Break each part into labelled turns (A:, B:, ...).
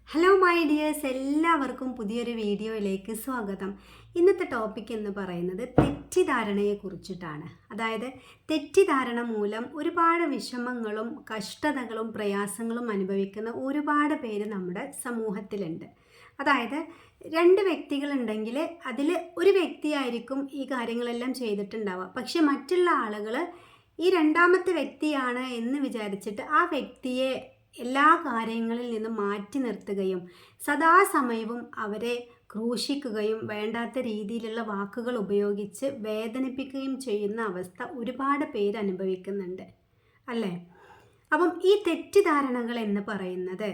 A: Hello my dears, എല്ലാവർക്കും പുതിയൊരു വീഡിയോയിലേക്ക് സ്വാഗതം. ഇന്നത്തെ ടോപ്പിക് എന്ന് പറയുന്നത് തെറ്റിദ്ധാരണയെ കുറിച്ചിട്ടാണ്. അതായത് തെറ്റിദ്ധാരണ മൂലം ഒരുപാട് വിഷമങ്ങളും കഷ്ടതകളും പ്രയാസങ്ങളും അനുഭവിക്കുന്ന ഒരുപാട് പേര് നമ്മുടെ സമൂഹത്തിലുണ്ട്. അതായത് രണ്ട് വ്യക്തികളുണ്ടെങ്കിൽ അതിൽ ഒരു വ്യക്തിയായിരിക്കും ഈ കാര്യങ്ങളെല്ലാം ചെയ്തിട്ടുണ്ടാവുക. പക്ഷെ മറ്റുള്ള ആളുകൾ ഈ രണ്ടാമത്തെ വ്യക്തിയാണ് എന്ന് വിചാരിച്ചിട്ട് ആ വ്യക്തിയെ എല്ലാ കാര്യങ്ങളിൽ നിന്നും മാറ്റി നിർത്തുകയും സദാസമയവും അവരെ ക്രൂശിക്കുകയും വേണ്ടാത്ത രീതിയിലുള്ള വാക്കുകൾ ഉപയോഗിച്ച് വേദനിപ്പിക്കുകയും ചെയ്യുന്ന അവസ്ഥ ഒരുപാട് പേര് അനുഭവിക്കുന്നുണ്ട്, അല്ലേ? അപ്പം ഈ തെറ്റിദ്ധാരണകൾ എന്ന് പറയുന്നത്,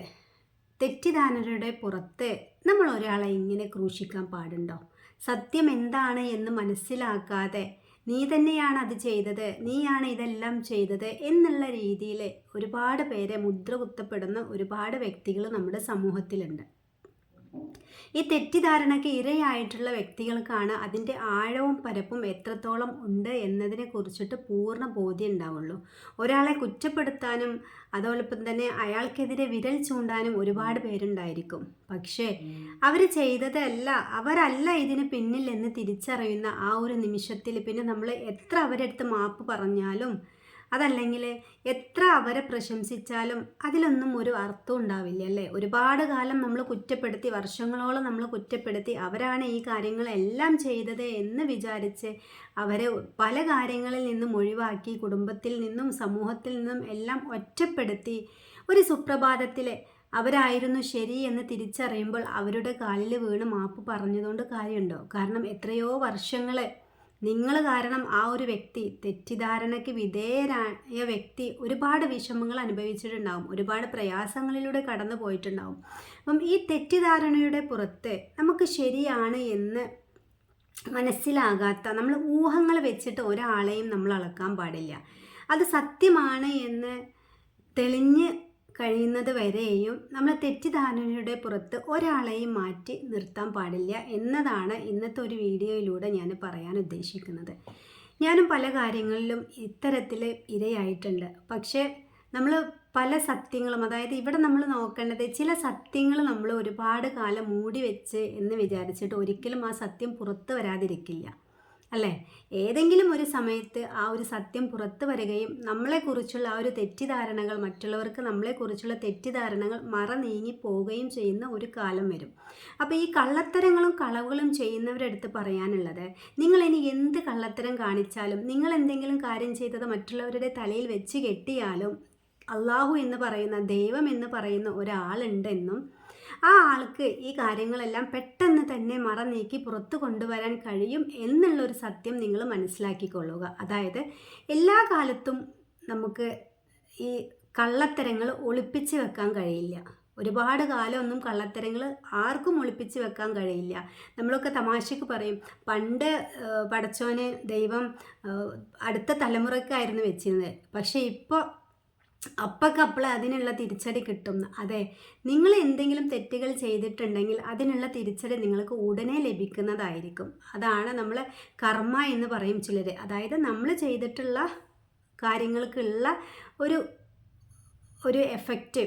A: തെറ്റിദ്ധാരണയുടെ പുറത്ത് നമ്മൾ ഒരാളെ ഇങ്ങനെ ക്രൂശിക്കാൻ പാടുണ്ടോ? സത്യം എന്താണ് എന്ന് മനസ്സിലാക്കാതെ നീ തന്നെയാണ് അത് ചെയ്തത്, നീയാണ് ഇതെല്ലാം ചെയ്തത് എന്നുള്ള രീതിയിൽ ഒരുപാട് പേരെ മുദ്ര കുത്തപ്പെടുന്ന ഒരുപാട് വ്യക്തികൾ നമ്മുടെ സമൂഹത്തിലുണ്ട്. ഈ തെറ്റിദ്ധാരണയ്ക്ക് ഇരയായിട്ടുള്ള വ്യക്തികൾക്കാണ് അതിൻ്റെ ആഴവും പരപ്പും എത്രത്തോളം ഉണ്ട് എന്നതിനെ കുറിച്ചിട്ട് പൂർണ്ണ ബോധ്യം ഉണ്ടാവുള്ളൂ. ഒരാളെ കുറ്റപ്പെടുത്താനും അതോടൊപ്പം തന്നെ അയാൾക്കെതിരെ വിരൽ ചൂണ്ടാനും ഒരുപാട് പേരുണ്ടായിരിക്കും. പക്ഷേ അവർ ചെയ്തതല്ല, അവരല്ല ഇതിന് പിന്നിൽ എന്ന് തിരിച്ചറിയുന്ന ആ ഒരു നിമിഷത്തിൽ പിന്നെ നമ്മൾ എത്ര അവരെടുത്ത് മാപ്പ് പറഞ്ഞാലും അതല്ലെങ്കിൽ എത്ര അവരെ പ്രശംസിച്ചാലും അതിലൊന്നും ഒരു അർത്ഥം ഉണ്ടാവില്ല, അല്ലേ? ഒരുപാട് കാലം നമ്മൾ കുറ്റപ്പെടുത്തി, വർഷങ്ങളോളം നമ്മൾ കുറ്റപ്പെടുത്തി, അവരാണ് ഈ കാര്യങ്ങളെല്ലാം ചെയ്തത് എന്ന് വിചാരിച്ച് അവരെ പല കാര്യങ്ങളിൽ നിന്നും ഒഴിവാക്കി, കുടുംബത്തിൽ നിന്നും സമൂഹത്തിൽ നിന്നും എല്ലാം ഒറ്റപ്പെടുത്തി ഒരു സുപ്രഭാതത്തിൽ അവരായിരുന്നു ശരി എന്ന് തിരിച്ചറിയുമ്പോൾ അവരുടെ കാലിൽ വീണ് മാപ്പ് പറഞ്ഞതുകൊണ്ട് കാര്യമുണ്ടോ? കാരണം എത്രയോ വർഷങ്ങൾ നിങ്ങൾ കാരണം ആ ഒരു വ്യക്തി, തെറ്റിദ്ധാരണയ്ക്ക് വിധേയരായ വ്യക്തി ഒരുപാട് വിഷമങ്ങൾ അനുഭവിച്ചിട്ടുണ്ടാവും, ഒരുപാട് പ്രയാസങ്ങളിലൂടെ കടന്നു പോയിട്ടുണ്ടാവും. അപ്പം ഈ തെറ്റിദ്ധാരണയുടെ പുറത്ത് നമുക്ക് ശരിയാണ് എന്ന് മനസ്സിലാകാത്ത, നമ്മൾ ഊഹങ്ങൾ വെച്ചിട്ട് ഒരാളെയും നമ്മൾ അളക്കാൻ പാടില്ല. അത് സത്യമാണ് എന്ന് തെളിഞ്ഞ് കഴിയുന്നത് വരെയും നമ്മൾ തെറ്റിദ്ധാരണയുടെ പുറത്ത് ഒരാളെയും മാറ്റി നിർത്താൻ പാടില്ല എന്നതാണ് ഇന്നത്തെ ഒരു വീഡിയോയിലൂടെ ഞാൻ പറയാൻ ഉദ്ദേശിക്കുന്നത്. ഞാനും പല കാര്യങ്ങളിലും ഇത്തരത്തിൽ ഇരയായിട്ടുണ്ട്. പക്ഷേ നമ്മൾ പല സത്യങ്ങളും, അതായത് ഇവിടെ നമ്മൾ നോക്കേണ്ടത് ചില സത്യങ്ങൾ നമ്മൾ ഒരുപാട് കാലം മൂടി വെച്ച് എന്ന് വിചാരിച്ചിട്ട് ഒരിക്കലും ആ സത്യം പുറത്തു വരാതിരിക്കില്ല, അല്ലേ? ഏതെങ്കിലും ഒരു സമയത്ത് ആ ഒരു സത്യം പുറത്തു വരികയും നമ്മളെക്കുറിച്ചുള്ള ആ ഒരു തെറ്റിദ്ധാരണകൾ, മറ്റുള്ളവർക്ക് നമ്മളെക്കുറിച്ചുള്ള തെറ്റിദ്ധാരണകൾ നീങ്ങി പോവുകയും ചെയ്യുന്ന ഒരു കാലം വരും. അപ്പോൾ ഈ കള്ളത്തരങ്ങളും കളവുകളും ചെയ്യുന്നവരെടുത്ത് പറയാനുള്ളത്, നിങ്ങൾ ഇനി എന്ത് കള്ളത്തരം കാണിച്ചാലും, നിങ്ങൾ എന്തെങ്കിലും കാര്യം ചെയ്തത് മറ്റുള്ളവരുടെ തലയിൽ വെച്ച് കെട്ടിയാലും അള്ളാഹു എന്ന് പറയുന്ന, ദൈവം എന്ന് പറയുന്ന ഒരാളുണ്ടെന്നും ആ ആൾക്ക് ഈ കാര്യങ്ങളെല്ലാം പെട്ടെന്ന് തന്നെ നീക്കി പുറത്തു കൊണ്ടുവരാൻ കഴിയും എന്നുള്ളൊരു സത്യം നിങ്ങൾ മനസ്സിലാക്കിക്കൊള്ളുക. അതായത് എല്ലാ കാലത്തും നമുക്ക് ഈ കള്ളത്തരങ്ങൾ ഒളിപ്പിച്ച് വെക്കാൻ കഴിയില്ല. ഒരുപാട് കാലമൊന്നും കള്ളത്തരങ്ങൾ ആർക്കും ഒളിപ്പിച്ച് വെക്കാൻ കഴിയില്ല. നമ്മളൊക്കെ തമാശക്ക് പറയും, പണ്ട് പടച്ചോന് ദൈവം അടുത്ത തലമുറക്കായിരുന്നു വെച്ചിരുന്നത്, പക്ഷേ ഇപ്പോൾ അപ്പക്കപ്പോൾ അതിനുള്ള തിരിച്ചടി കിട്ടും. അതെ, നിങ്ങൾ എന്തെങ്കിലും തെറ്റുകൾ ചെയ്തിട്ടുണ്ടെങ്കിൽ അതിനുള്ള തിരിച്ചടി നിങ്ങൾക്ക് ഉടനെ ലഭിക്കുന്നതായിരിക്കും. അതാണ് നമ്മൾ കർമ്മ എന്ന് പറയും ചിലർ. അതായത് നമ്മൾ ചെയ്തിട്ടുള്ള കാര്യങ്ങൾക്കുള്ള ഒരു എഫക്റ്റ്,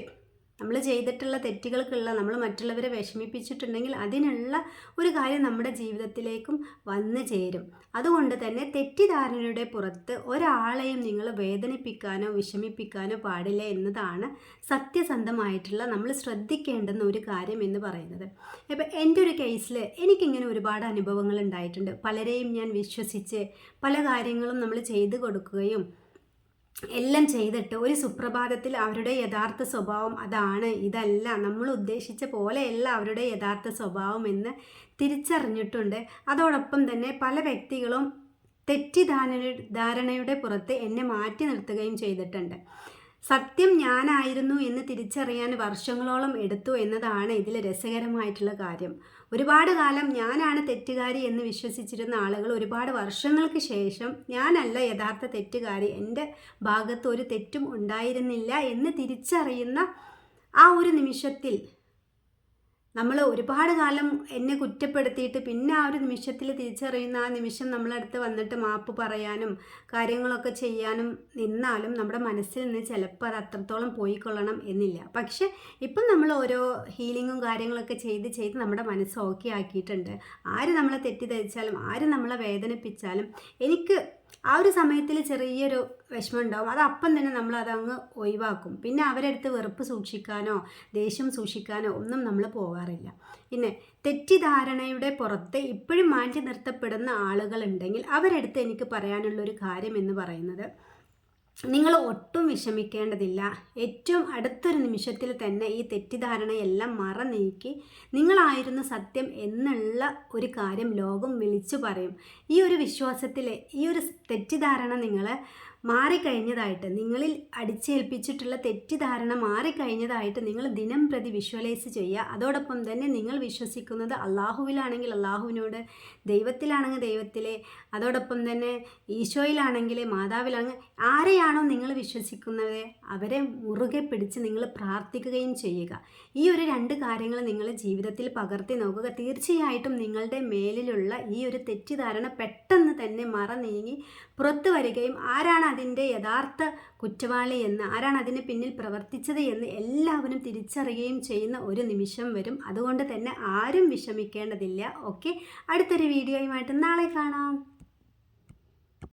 A: നമ്മൾ ചെയ്തിട്ടുള്ള തെറ്റുകൾക്കുള്ള, നമ്മൾ മറ്റുള്ളവരെ വിഷമിപ്പിച്ചിട്ടുണ്ടെങ്കിൽ അതിനുള്ള ഒരു കാര്യം നമ്മുടെ ജീവിതത്തിലേക്കും വന്നു ചേരും. അതുകൊണ്ട് തന്നെ തെറ്റിദ്ധാരണയുടെ പുറത്ത് ഒരാളെയും നിങ്ങൾ വേദനിപ്പിക്കാനോ വിഷമിപ്പിക്കാനോ പാടില്ല എന്നതാണ് സത്യസന്ധമായിട്ടുള്ള നമ്മൾ ശ്രദ്ധിക്കേണ്ടുന്ന ഒരു കാര്യം എന്ന് പറയുന്നത്. ഇപ്പം എൻ്റെ ഒരു കേസിൽ എനിക്കിങ്ങനെ ഒരുപാട് അനുഭവങ്ങൾ ഉണ്ടായിട്ടുണ്ട്. പലരെയും ഞാൻ വിശ്വസിച്ച് പല കാര്യങ്ങളും നമ്മൾ ചെയ്തു കൊടുക്കുകയും എല്ലാം ചെയ്തിട്ട് ഒരു സുപ്രഭാതത്തിൽ അവരുടെ യഥാർത്ഥ സ്വഭാവം അതാണ്, ഇതല്ല, നമ്മൾ ഉദ്ദേശിച്ച പോലെയല്ല അവരുടെ യഥാർത്ഥ സ്വഭാവം എന്ന് തിരിച്ചറിഞ്ഞിട്ടുണ്ട്. അതോടൊപ്പം തന്നെ പല വ്യക്തികളും തെറ്റിദ്ധാരണയുടെ പുറത്ത് എന്നെ മാറ്റി നിർത്തുകയും ചെയ്തിട്ടുണ്ട്. സത്യം ഞാനായിരുന്നു എന്ന് തിരിച്ചറിയാൻ വർഷങ്ങളോളം എടുത്തു എന്നതാണ് ഇതിൽ രസകരമായിട്ടുള്ള കാര്യം. ഒരുപാട് കാലം ഞാനാണ് തെറ്റുകാരി എന്ന് വിശ്വസിച്ചിരുന്ന ആളുകൾ ഒരുപാട് വർഷങ്ങൾക്ക് ശേഷം ഞാനല്ല യഥാർത്ഥ തെറ്റുകാരി, എൻ്റെ ഭാഗത്ത് ഒരു തെറ്റും ഉണ്ടായിരുന്നില്ല എന്ന് തിരിച്ചറിയുന്ന ആ ഒരു നിമിഷത്തിൽ നമ്മൾ ഒരുപാട് കാലം എന്നെ കുറ്റപ്പെടുത്തിയിട്ട് പിന്നെ ആ ഒരു നിമിഷത്തിൽ തിരിച്ചറിയുന്ന ആ നിമിഷം നമ്മളടുത്ത് വന്നിട്ട് മാപ്പ് പറയാനും കാര്യങ്ങളൊക്കെ ചെയ്യാനും നിന്നാലും നമ്മുടെ മനസ്സിൽ നിന്ന് ചിലപ്പോൾ അത് അത്രത്തോളം പോയിക്കൊള്ളണം എന്നില്ല. പക്ഷെ ഇപ്പം നമ്മൾ ഓരോ ഹീലിങ്ങും കാര്യങ്ങളൊക്കെ ചെയ്ത് നമ്മുടെ മനസ്സ് ഓക്കെ ആക്കിയിട്ടുണ്ട്. ആര് നമ്മളെ തെറ്റിദ്ധരിച്ചാലും ആര് നമ്മളെ വേദനിപ്പിച്ചാലും എനിക്ക് ആ ഒരു സമയത്തിൽ ചെറിയൊരു വിഷമം ഉണ്ടാവും. അത് അപ്പം തന്നെ നമ്മൾ അതങ്ങ് ഒഴിവാക്കും. പിന്നെ അവരെടുത്ത് വെറുപ്പ് സൂക്ഷിക്കാനോ ദേഷ്യം സൂക്ഷിക്കാനോ ഒന്നും നമ്മൾ പോകാറില്ല. പിന്നെ തെറ്റിദ്ധാരണയുടെ പുറത്ത് ഇപ്പോഴും മാറ്റി നിർത്തപ്പെടുന്ന ആളുകളുണ്ടെങ്കിൽ അവരെടുത്ത് എനിക്ക് പറയാനുള്ളൊരു കാര്യം എന്ന് പറയുന്നത്, നിങ്ങൾ ഒട്ടും വിഷമിക്കേണ്ടതില്ല. ഏറ്റവും അടുത്തൊരു നിമിഷത്തിൽ തന്നെ ഈ തെറ്റിദ്ധാരണയെല്ലാം മറനീക്കി നിങ്ങളായിരുന്നു സത്യം എന്നുള്ള ഒരു കാര്യം ലോകം വിളിച്ചു പറയും. ഈ ഒരു വിശ്വാസത്തിൽ ഈ ഒരു തെറ്റിദ്ധാരണ നിങ്ങൾ മാറിക്കഴിഞ്ഞതായിട്ട്, നിങ്ങളിൽ അടിച്ചേൽപ്പിച്ചിട്ടുള്ള തെറ്റിദ്ധാരണ മാറിക്കഴിഞ്ഞതായിട്ട് നിങ്ങൾ ദിനം പ്രതി വിഷ്വലൈസ് ചെയ്യുക. അതോടൊപ്പം തന്നെ നിങ്ങൾ വിശ്വസിക്കുന്നത് അള്ളാഹുവിലാണെങ്കിൽ അള്ളാഹുവിനോട്, ദൈവത്തിലാണെങ്കിൽ ദൈവത്തിലെ, അതോടൊപ്പം തന്നെ ഈശോയിലാണെങ്കിൽ മാതാവിലാണെങ്കിൽ ആരെയാണോ നിങ്ങൾ വിശ്വസിക്കുന്നത് അവരെ മുറുകെ പിടിച്ച് നിങ്ങൾ പ്രാർത്ഥിക്കുകയും ചെയ്യുക. ഈ ഒരു 2 കാര്യങ്ങൾ നിങ്ങൾ ജീവിതത്തിൽ പകർത്തി നോക്കുക. തീർച്ചയായിട്ടും നിങ്ങളുടെ മേലിലുള്ള ഈ ഒരു തെറ്റിദ്ധാരണ പെട്ടെന്ന് തന്നെ മറനീങ്ങി പുറത്തു വരികയും ആരാണ് അതിൻ്റെ യഥാർത്ഥ കുറ്റവാളി എന്ന്, ആരാണ് അതിന് പിന്നിൽ പ്രവർത്തിച്ചത് എന്ന് എല്ലാവരും തിരിച്ചറിയുകയും ചെയ്യുന്ന ഒരു നിമിഷം വരും. അതുകൊണ്ട് തന്നെ ആരും വിഷമിക്കേണ്ടതില്ല. ഓക്കെ, അടുത്തൊരു വീഡിയോയുമായിട്ട് നാളെ കാണാം.